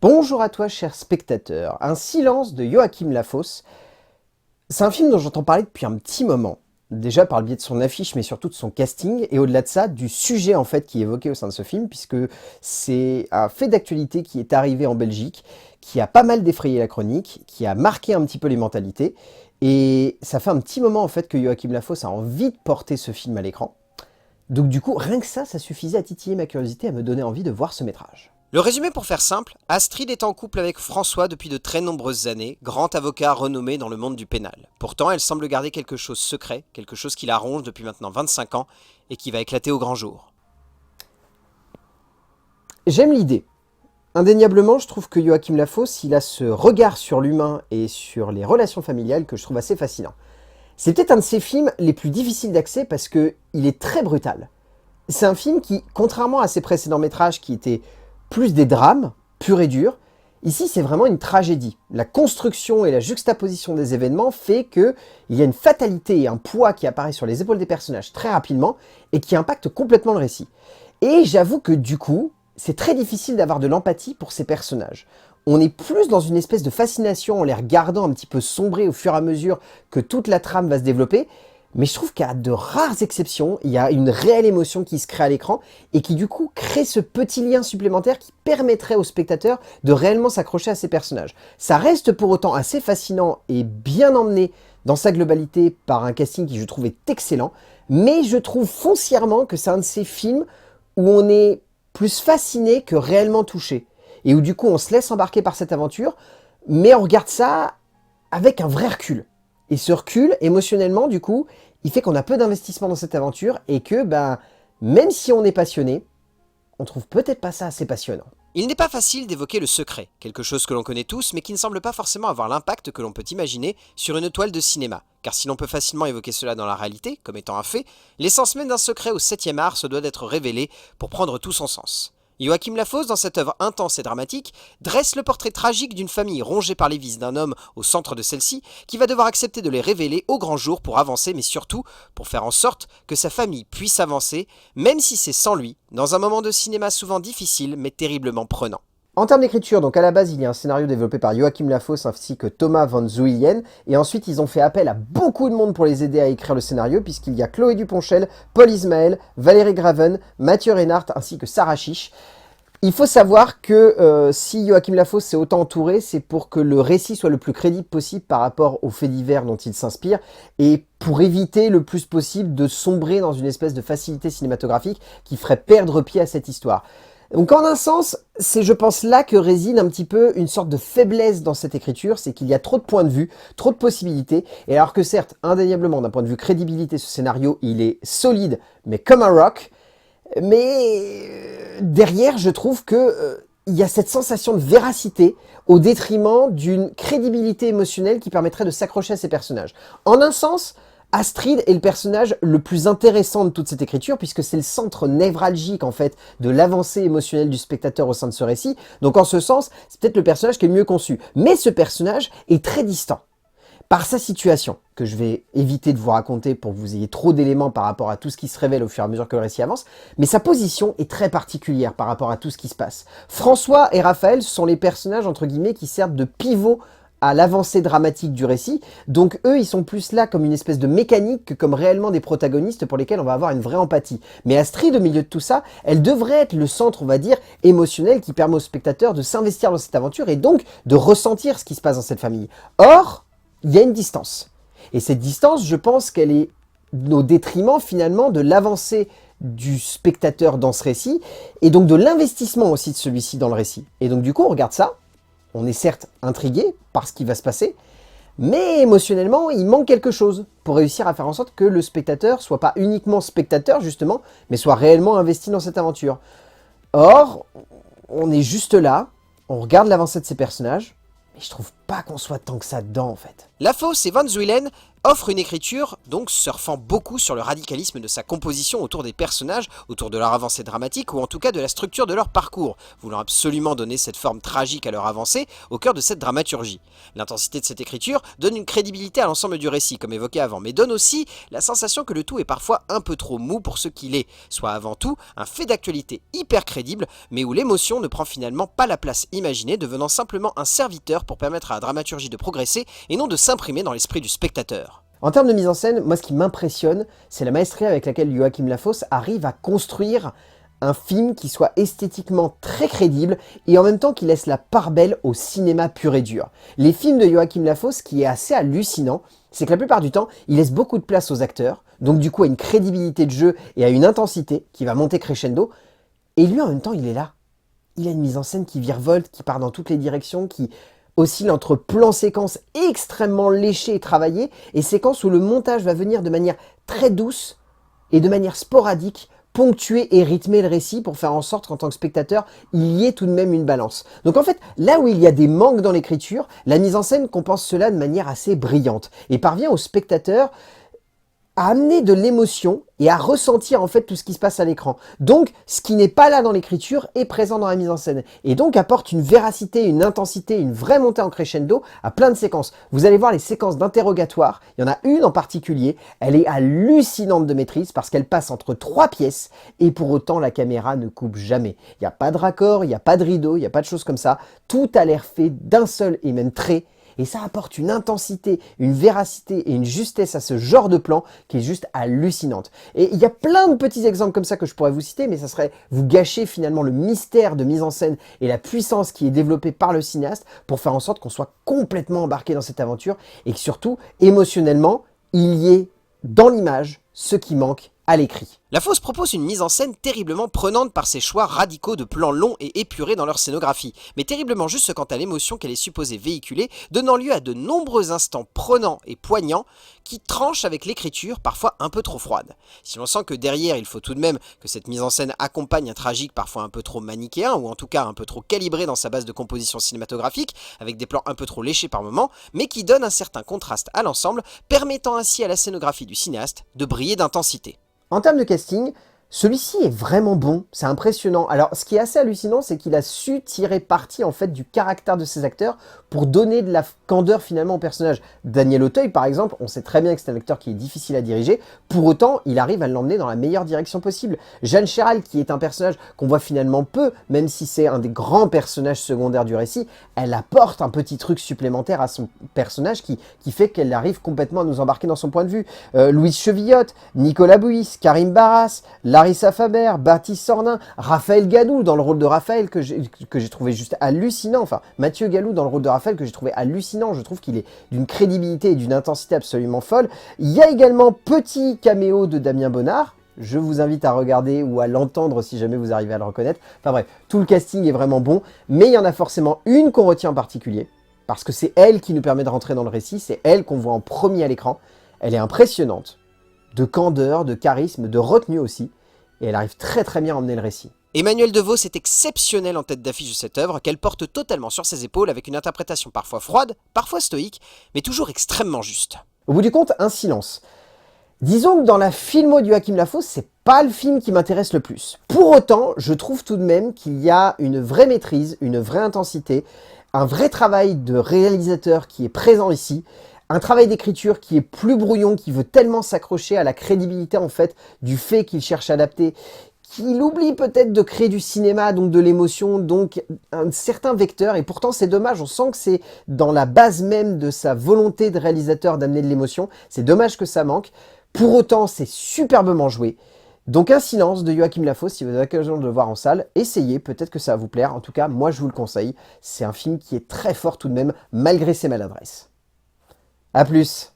Bonjour à toi, cher spectateur. Un silence de Joachim Lafosse. C'est un film dont j'entends parler depuis un petit moment. Déjà par le biais de son affiche, mais surtout de son casting, et au-delà de ça, du sujet en fait qui est évoqué au sein de ce film, puisque c'est un fait d'actualité qui est arrivé en Belgique, qui a pas mal défrayé la chronique, qui a marqué un petit peu les mentalités, et ça fait un petit moment en fait que Joachim Lafosse a envie de porter ce film à l'écran. Donc du coup, rien que ça suffisait à titiller ma curiosité, à me donner envie de voir ce métrage. Le résumé pour faire simple, Astrid est en couple avec François depuis de très nombreuses années, grand avocat renommé dans le monde du pénal. Pourtant, elle semble garder quelque chose secret, quelque chose qui la ronge depuis maintenant 25 ans et qui va éclater au grand jour. J'aime l'idée. Indéniablement, je trouve que Joachim Lafosse, il a ce regard sur l'humain et sur les relations familiales que je trouve assez fascinant. C'est peut-être un de ses films les plus difficiles d'accès parce qu'il est très brutal. C'est un film qui, contrairement à ses précédents métrages qui étaient plus des drames, purs et durs, ici c'est vraiment une tragédie. La construction et la juxtaposition des événements fait qu'il y a une fatalité et un poids qui apparaît sur les épaules des personnages très rapidement et qui impacte complètement le récit. Et j'avoue que du coup, c'est très difficile d'avoir de l'empathie pour ces personnages. On est plus dans une espèce de fascination en les regardant un petit peu sombrer au fur et à mesure que toute la trame va se développer, mais je trouve qu'à de rares exceptions, il y a une réelle émotion qui se crée à l'écran et qui du coup crée ce petit lien supplémentaire qui permettrait au spectateur de réellement s'accrocher à ces personnages. Ça reste pour autant assez fascinant et bien emmené dans sa globalité par un casting qui je trouve est excellent, mais je trouve foncièrement que c'est un de ces films où on est plus fasciné que réellement touché et où du coup on se laisse embarquer par cette aventure, mais on regarde ça avec un vrai recul. Et ce recul, émotionnellement, du coup, il fait qu'on a peu d'investissement dans cette aventure et que, même si on est passionné, on trouve peut-être pas ça assez passionnant. Il n'est pas facile d'évoquer le secret, quelque chose que l'on connaît tous mais qui ne semble pas forcément avoir l'impact que l'on peut imaginer sur une toile de cinéma. Car si l'on peut facilement évoquer cela dans la réalité, comme étant un fait, l'essence même d'un secret au 7e art se doit d'être révélée pour prendre tout son sens. Joachim Lafosse, dans cette œuvre intense et dramatique, dresse le portrait tragique d'une famille rongée par les vices d'un homme au centre de celle-ci, qui va devoir accepter de les révéler au grand jour pour avancer, mais surtout pour faire en sorte que sa famille puisse avancer, même si c'est sans lui, dans un moment de cinéma souvent difficile mais terriblement prenant. En termes d'écriture, donc à la base, il y a un scénario développé par Joachim Lafosse ainsi que Thomas van Zuylen, et ensuite ils ont fait appel à beaucoup de monde pour les aider à écrire le scénario, puisqu'il y a Chloé Duponchel, Paul Ismaël, Valérie Graven, Mathieu Reinhardt ainsi que Sarah Chiche. Il faut savoir que si Joachim Lafosse s'est autant entouré, c'est pour que le récit soit le plus crédible possible par rapport aux faits divers dont il s'inspire, et pour éviter le plus possible de sombrer dans une espèce de facilité cinématographique qui ferait perdre pied à cette histoire. Donc en un sens, c'est je pense là que réside un petit peu une sorte de faiblesse dans cette écriture, c'est qu'il y a trop de points de vue, trop de possibilités, et alors que certes, indéniablement d'un point de vue crédibilité, ce scénario, il est solide, mais comme un rock, mais derrière, je trouve que il y a cette sensation de véracité au détriment d'une crédibilité émotionnelle qui permettrait de s'accrocher à ces personnages. En un sens, Astrid est le personnage le plus intéressant de toute cette écriture puisque c'est le centre névralgique en fait de l'avancée émotionnelle du spectateur au sein de ce récit. Donc en ce sens, c'est peut-être le personnage qui est le mieux conçu. Mais ce personnage est très distant. Par sa situation, que je vais éviter de vous raconter pour que vous ayez trop d'éléments par rapport à tout ce qui se révèle au fur et à mesure que le récit avance, mais sa position est très particulière par rapport à tout ce qui se passe. François et Raphaël sont les personnages, entre guillemets, qui servent de pivot à l'avancée dramatique du récit, donc eux ils sont plus là comme une espèce de mécanique que comme réellement des protagonistes pour lesquels on va avoir une vraie empathie. Mais Astrid, au milieu de tout ça, elle devrait être le centre, on va dire, émotionnel qui permet au spectateur de s'investir dans cette aventure et donc de ressentir ce qui se passe dans cette famille. Or, il y a une distance. Et cette distance, je pense qu'elle est au détriment finalement de l'avancée du spectateur dans ce récit, et donc de l'investissement aussi de celui-ci dans le récit. Et donc du coup, on regarde ça, on est certes intrigué par ce qui va se passer, mais émotionnellement, il manque quelque chose pour réussir à faire en sorte que le spectateur soit pas uniquement spectateur justement, mais soit réellement investi dans cette aventure. Or, on est juste là, on regarde l'avancée de ces personnages, mais je trouve pas qu'on soit tant que ça dedans en fait. Lafosse et Van Zuylen offrent une écriture, donc surfant beaucoup sur le radicalisme de sa composition autour des personnages, autour de leur avancée dramatique, ou en tout cas de la structure de leur parcours, voulant absolument donner cette forme tragique à leur avancée au cœur de cette dramaturgie. L'intensité de cette écriture donne une crédibilité à l'ensemble du récit, comme évoqué avant, mais donne aussi la sensation que le tout est parfois un peu trop mou pour ce qu'il est, soit avant tout un fait d'actualité hyper crédible, mais où l'émotion ne prend finalement pas la place imaginée, devenant simplement un serviteur pour permettre à la dramaturgie de progresser et non de s'imprimer dans l'esprit du spectateur. En termes de mise en scène, moi ce qui m'impressionne, c'est la maestria avec laquelle Joachim Lafosse arrive à construire un film qui soit esthétiquement très crédible et en même temps qui laisse la part belle au cinéma pur et dur. Les films de Joachim Lafosse, ce qui est assez hallucinant, c'est que la plupart du temps, il laisse beaucoup de place aux acteurs, donc du coup à une crédibilité de jeu et à une intensité qui va monter crescendo, et lui en même temps il est là. Il a une mise en scène qui virevolte, qui part dans toutes les directions, qui oscille entre plans-séquences extrêmement léchés et travaillés et séquences où le montage va venir de manière très douce et de manière sporadique, ponctuer et rythmer le récit pour faire en sorte qu'en tant que spectateur, il y ait tout de même une balance. Donc en fait, là où il y a des manques dans l'écriture, la mise en scène compense cela de manière assez brillante et parvient au spectateur à amener de l'émotion et à ressentir en fait tout ce qui se passe à l'écran. Donc, ce qui n'est pas là dans l'écriture est présent dans la mise en scène. Et donc apporte une véracité, une intensité, une vraie montée en crescendo à plein de séquences. Vous allez voir les séquences d'interrogatoire, il y en a une en particulier, elle est hallucinante de maîtrise parce qu'elle passe entre 3 pièces et pour autant la caméra ne coupe jamais. Il n'y a pas de raccord, il n'y a pas de rideau, il n'y a pas de choses comme ça. Tout a l'air fait d'un seul et même trait. Et ça apporte une intensité, une véracité et une justesse à ce genre de plan qui est juste hallucinante. Et il y a plein de petits exemples comme ça que je pourrais vous citer, mais ça serait vous gâcher finalement le mystère de mise en scène et la puissance qui est développée par le cinéaste pour faire en sorte qu'on soit complètement embarqué dans cette aventure et que surtout, émotionnellement, il y ait dans l'image ce qui manque à l'écrit. Lafosse propose une mise en scène terriblement prenante par ses choix radicaux de plans longs et épurés dans leur scénographie, mais terriblement juste quant à l'émotion qu'elle est supposée véhiculer, donnant lieu à de nombreux instants prenants et poignants qui tranchent avec l'écriture parfois un peu trop froide. Si l'on sent que derrière il faut tout de même que cette mise en scène accompagne un tragique parfois un peu trop manichéen, ou en tout cas un peu trop calibré dans sa base de composition cinématographique, avec des plans un peu trop léchés par moments, mais qui donne un certain contraste à l'ensemble, permettant ainsi à la scénographie du cinéaste de briller d'intensité. En termes de casting, celui-ci est vraiment bon, c'est impressionnant. Alors, ce qui est assez hallucinant, c'est qu'il a su tirer parti en fait du caractère de ses acteurs pour donner de la candeur finalement au personnage. Daniel Auteuil, par exemple, on sait très bien que c'est un acteur qui est difficile à diriger, pour autant, il arrive à l'emmener dans la meilleure direction possible. Jeanne Chéral, qui est un personnage qu'on voit finalement peu, même si c'est un des grands personnages secondaires du récit, elle apporte un petit truc supplémentaire à son personnage qui fait qu'elle arrive complètement à nous embarquer dans son point de vue. Louise Chevillotte, Nicolas Bouis, Karim Barras, Larissa Faber, Baptiste Sornin, Raphaël Gadou dans le rôle de Raphaël que j'ai trouvé juste hallucinant, enfin Mathieu Galou dans le rôle de Raphaël que j'ai trouvé hallucinant, je trouve qu'il est d'une crédibilité et d'une intensité absolument folle. Il y a également petit caméo de Damien Bonnard, je vous invite à regarder ou à l'entendre si jamais vous arrivez à le reconnaître. Enfin bref, tout le casting est vraiment bon, mais il y en a forcément une qu'on retient en particulier, parce que c'est elle qui nous permet de rentrer dans le récit, c'est elle qu'on voit en premier à l'écran, elle est impressionnante, de candeur, de charisme, de retenue aussi, et elle arrive très très bien à emmener le récit. Emmanuelle DeVos est exceptionnelle en tête d'affiche de cette œuvre, qu'elle porte totalement sur ses épaules avec une interprétation parfois froide, parfois stoïque, mais toujours extrêmement juste. Au bout du compte, un silence. Disons que dans la filmo de Joachim Lafosse, c'est pas le film qui m'intéresse le plus. Pour autant, je trouve tout de même qu'il y a une vraie maîtrise, une vraie intensité, un vrai travail de réalisateur qui est présent ici, un travail d'écriture qui est plus brouillon, qui veut tellement s'accrocher à la crédibilité en fait du fait qu'il cherche à adapter, qu'il oublie peut-être de créer du cinéma, donc de l'émotion, donc un certain vecteur, et pourtant c'est dommage, on sent que c'est dans la base même de sa volonté de réalisateur d'amener de l'émotion, c'est dommage que ça manque, pour autant c'est superbement joué. Donc un silence de Joachim Lafosse, si vous avez l'occasion de le voir en salle, essayez, peut-être que ça va vous plaire, en tout cas moi je vous le conseille, c'est un film qui est très fort tout de même, malgré ses maladresses. A plus.